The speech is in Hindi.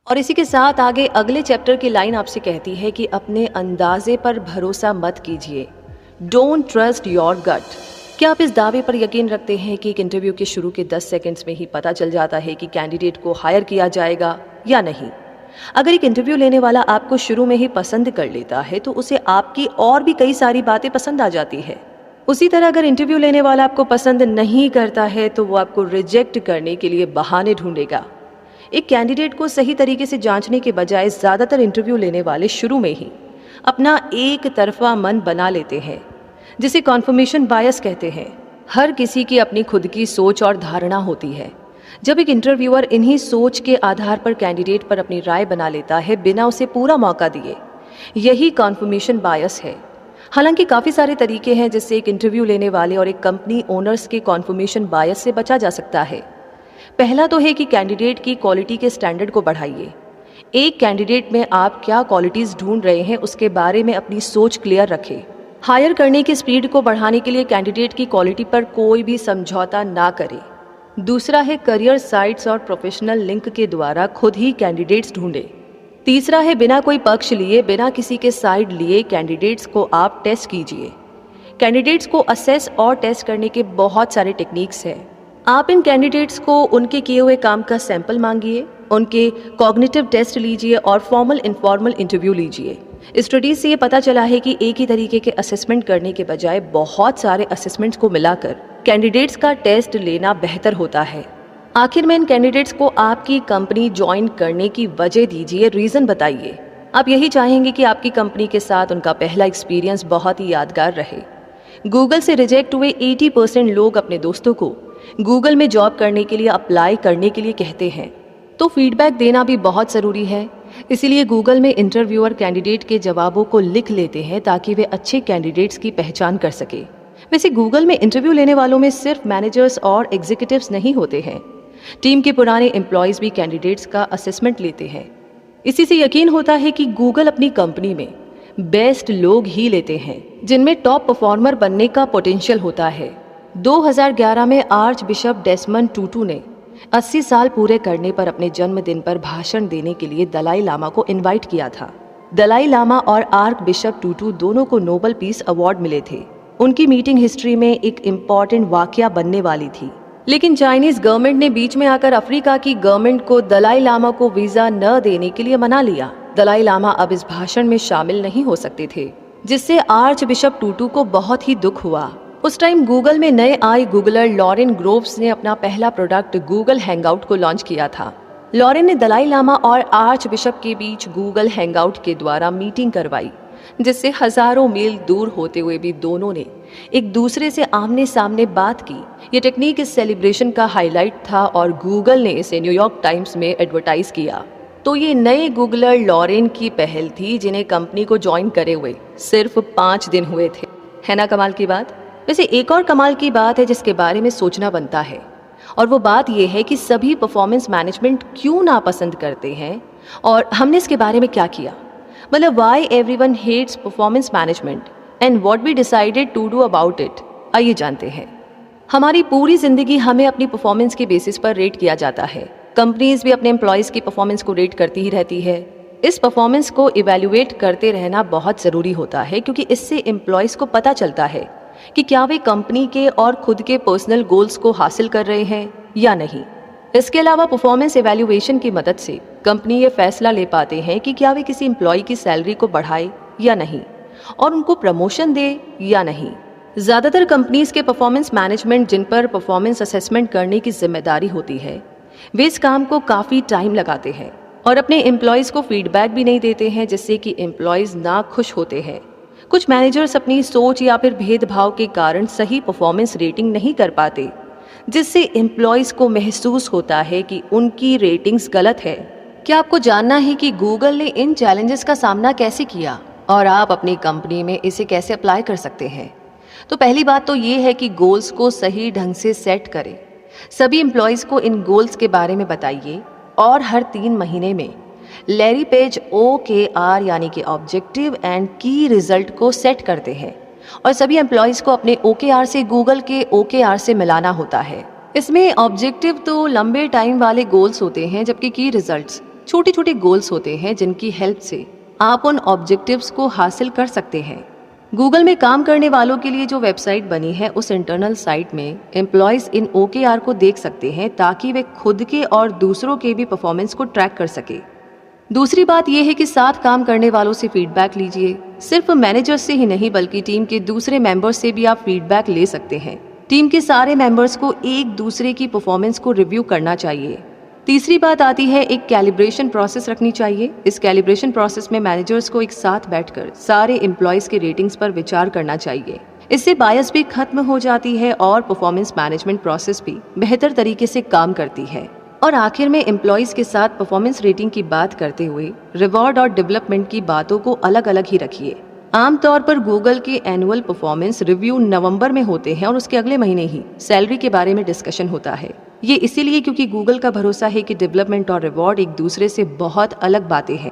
और इसी के साथ आगे अगले चैप्टर की लाइन आपसे कहती है कि अपने अंदाजे पर भरोसा मत कीजिए, डोंट ट्रस्ट योर गट। क्या आप इस दावे पर यकीन रखते हैं कि एक इंटरव्यू के शुरू के 10 सेकंड्स में ही पता चल जाता है कि कैंडिडेट को हायर किया जाएगा या नहीं? अगर एक इंटरव्यू लेने वाला आपको शुरू में ही पसंद कर लेता है तो उसे आपकी और भी कई सारी बातें पसंद आ जाती है। उसी तरह अगर इंटरव्यू लेने वाला आपको पसंद नहीं करता है तो वो आपको रिजेक्ट करने के लिए बहाने ढूंढेगा। एक कैंडिडेट को सही तरीके से जांचने के बजाय ज़्यादातर इंटरव्यू लेने वाले शुरू में ही अपना एक तरफा मन बना लेते हैं, जिसे कॉन्फर्मेशन बायस कहते हैं। हर किसी की अपनी खुद की सोच और धारणा होती है। जब एक इंटरव्यूअर इन्हीं सोच के आधार पर कैंडिडेट पर अपनी राय बना लेता है बिना उसे पूरा मौका दिए, यही कॉन्फर्मेशन बायस है। हालांकि काफ़ी सारे तरीके हैं जिससे एक इंटरव्यू लेने वाले और एक कंपनी ओनर्स के कॉन्फर्मेशन बायस से बचा जा सकता है। पहला तो है कि कैंडिडेट की क्वालिटी के स्टैंडर्ड को बढ़ाइए। एक कैंडिडेट में आप क्या क्वालिटीज़ ढूंढ रहे हैं उसके बारे में अपनी सोच क्लियर रखें। हायर करने की स्पीड को बढ़ाने के लिए कैंडिडेट की क्वालिटी पर कोई भी समझौता ना करें। दूसरा है करियर साइट्स और प्रोफेशनल लिंक के द्वारा खुद ही कैंडिडेट्स ढूंढें। तीसरा है बिना कोई पक्ष लिए, बिना किसी के साइड लिए कैंडिडेट्स को आप टेस्ट कीजिए। कैंडिडेट्स को असेस और टेस्ट करने के बहुत सारे टेक्निक्स हैं। आप इन कैंडिडेट्स को उनके किए हुए काम का सैंपल मांगिए, उनके कॉग्निटिव टेस्ट लीजिए और फॉर्मल इनफॉर्मल इंटरव्यू लीजिए। स्टडीज से ये पता चला है कि एक ही तरीके के असेसमेंट करने के बजाय बहुत सारे असेसमेंट्स को मिलाकर कैंडिडेट्स का टेस्ट लेना बेहतर होता है। आखिर में इन कैंडिडेट्स को आपकी कंपनी ज्वाइन करने की वजह दीजिए, रीज़न बताइए। आप यही चाहेंगे कि आपकी कंपनी के साथ उनका पहला एक्सपीरियंस बहुत ही यादगार रहे। गूगल से रिजेक्ट हुए 80% लोग अपने दोस्तों को गूगल में जॉब करने के लिए अप्लाई करने के लिए कहते हैं, तो फीडबैक देना भी बहुत ज़रूरी है। इसीलिए गूगल में इंटरव्यूअर कैंडिडेट के जवाबों को लिख लेते हैं ताकि वे अच्छे कैंडिडेट्स की पहचान कर सके। वैसे गूगल में इंटरव्यू लेने वालों में सिर्फ मैनेजर्स और एग्जीक्यूटिव्स नहीं होते हैं, टीम के पुराने एम्प्लॉयज़ भी कैंडिडेट्स का असेसमेंट लेते हैं। इसी से यकीन होता है कि गूगल अपनी कंपनी में बेस्ट लोग ही लेते हैं जिनमें टॉप परफॉर्मर बनने का पोटेंशियल होता है। 2011 में आर्च बिशप डेसमंड टूटू ने 80 साल पूरे करने पर अपने जन्मदिन पर भाषण देने के लिए दलाई लामा को इनवाइट किया था। दलाई लामा और आर्क बिशप टूटू दोनों को नोबेल पीस अवार्ड मिले थे। उनकी मीटिंग हिस्ट्री में एक इम्पॉर्टेंट वाकया बनने वाली थी, लेकिन चाइनीज गवर्नमेंट ने बीच में आकर अफ्रीका की गवर्नमेंट को दलाई लामा को वीजा न देने के लिए मना लिया। दलाई लामा अब इस भाषण में शामिल नहीं हो सकते थे, जिससे आर्च बिशप टूटू को बहुत ही दुख हुआ। उस टाइम गूगल में नए आए गूगलर लॉरेन ग्रोव्स ने अपना पहला प्रोडक्ट गूगल हैंगआउट को लॉन्च किया था। लॉरेन ने दलाई लामा और आर्च बिशप के बीच गूगल हैंगआउट के द्वारा मीटिंग करवाई, जिससे हजारों मील दूर होते हुए भी दोनों ने एक दूसरे से आमने सामने बात की। ये टेक्निक इस सेलिब्रेशन का हाईलाइट था और गूगल ने इसे न्यूयॉर्क टाइम्स में एडवर्टाइज किया। तो ये नए गूगलर लॉरेन की पहल थी, जिन्हें कंपनी को ज्वाइन करे हुए सिर्फ 5 दिन हुए थे। है ना कमाल की बात? वैसे एक और कमाल की बात है जिसके बारे में सोचना बनता है, और वो बात यह है कि सभी परफॉर्मेंस मैनेजमेंट क्यों नापसंद करते हैं और हमने इसके बारे में क्या किया। मतलब why everyone hates performance management and what we decided to do about it. आइए जानते हैं। हमारी पूरी जिंदगी हमें अपनी परफॉर्मेंस के बेसिस पर रेट किया जाता है। कंपनीज भी अपने एम्प्लॉयज़ की परफॉर्मेंस को रेट करती ही रहती है। इस परफॉर्मेंस को इवैल्यूएट करते रहना बहुत ज़रूरी होता है, क्योंकि इससे एम्प्लॉयज़ को पता चलता है कि क्या वे कंपनी के और खुद के पर्सनल गोल्स को हासिल कर रहे हैं या नहीं। इसके अलावा परफॉर्मेंस इवैल्यूएशन की मदद से कंपनी ये फैसला ले पाते हैं कि क्या वे किसी एम्प्लॉय की सैलरी को बढ़ाए या नहीं और उनको प्रमोशन दे या नहीं। ज़्यादातर कंपनीज के परफॉर्मेंस मैनेजमेंट जिन पर परफॉर्मेंस असेसमेंट करने की जिम्मेदारी होती है, वे इस काम को काफ़ी टाइम लगाते हैं और अपने एम्प्लॉयज़ को फीडबैक भी नहीं देते हैं, जिससे कि एम्प्लॉयज़ ना खुश होते हैं। कुछ मैनेजर्स अपनी सोच या फिर भेदभाव के कारण सही परफॉर्मेंस रेटिंग नहीं कर पाते, जिससे एम्प्लॉयज़ को महसूस होता है कि उनकी रेटिंग्स गलत है। क्या आपको जानना है कि गूगल ने इन चैलेंजेस का सामना कैसे किया और आप अपनी कंपनी में इसे कैसे अप्लाई कर सकते हैं? तो पहली बात तो ये है कि गोल्स को सही ढंग से सेट करें। सभी एम्प्लॉयज़ को इन गोल्स के बारे में बताइए और हर 3 महीने में लैरी पेज OKR यानी कि ऑब्जेक्टिव एंड की रिजल्ट को सेट करते हैं और सभी एम्प्लॉयज़ को अपने OKR से गूगल के OKR से मिलाना होता है। इसमें ऑब्जेक्टिव तो लंबे टाइम वाले गोल्स होते हैं, जबकि की रिजल्ट्स छोटे छोटे गोल्स होते हैं जिनकी हेल्प से आप उन ऑब्जेक्टिव्स को हासिल कर सकते हैं। गूगल में काम करने वालों के लिए जो वेबसाइट बनी है उस इंटरनल साइट में एम्प्लॉयज इन OKR को देख सकते हैं ताकि वे खुद के और दूसरों के भी परफॉर्मेंस को ट्रैक कर सके। दूसरी बात यह है कि साथ काम करने वालों से फीडबैक लीजिए। सिर्फ मैनेजर से ही नहीं बल्कि टीम के दूसरे मेंबर्स से भी आप फीडबैक ले सकते हैं। टीम के सारे मेंबर्स को एक दूसरे की परफॉर्मेंस को रिव्यू करना चाहिए। तीसरी बात आती है एक कैलिब्रेशन प्रोसेस रखनी चाहिए। इस कैलिब्रेशन प्रोसेस में मैनेजर्स को एक साथ बैठकर सारे एम्प्लॉयज के रेटिंग्स पर विचार करना चाहिए। इससे बायस भी खत्म हो जाती है और परफॉर्मेंस मैनेजमेंट प्रोसेस भी बेहतर तरीके से काम करती है। और आखिर में एम्प्लॉयज के साथ परफॉर्मेंस रेटिंग की बात करते हुए रिवॉर्ड और डेवलपमेंट की बातों को अलग अलग ही रखिए। आमतौर पर गूगल के एनुअल परफॉर्मेंस रिव्यू नवंबर में होते हैं और उसके अगले महीने ही सैलरी के बारे में डिस्कशन होता है। ये इसीलिए क्योंकि गूगल का भरोसा है कि डेवलपमेंट और रिवॉर्ड एक दूसरे से बहुत अलग बातें हैं।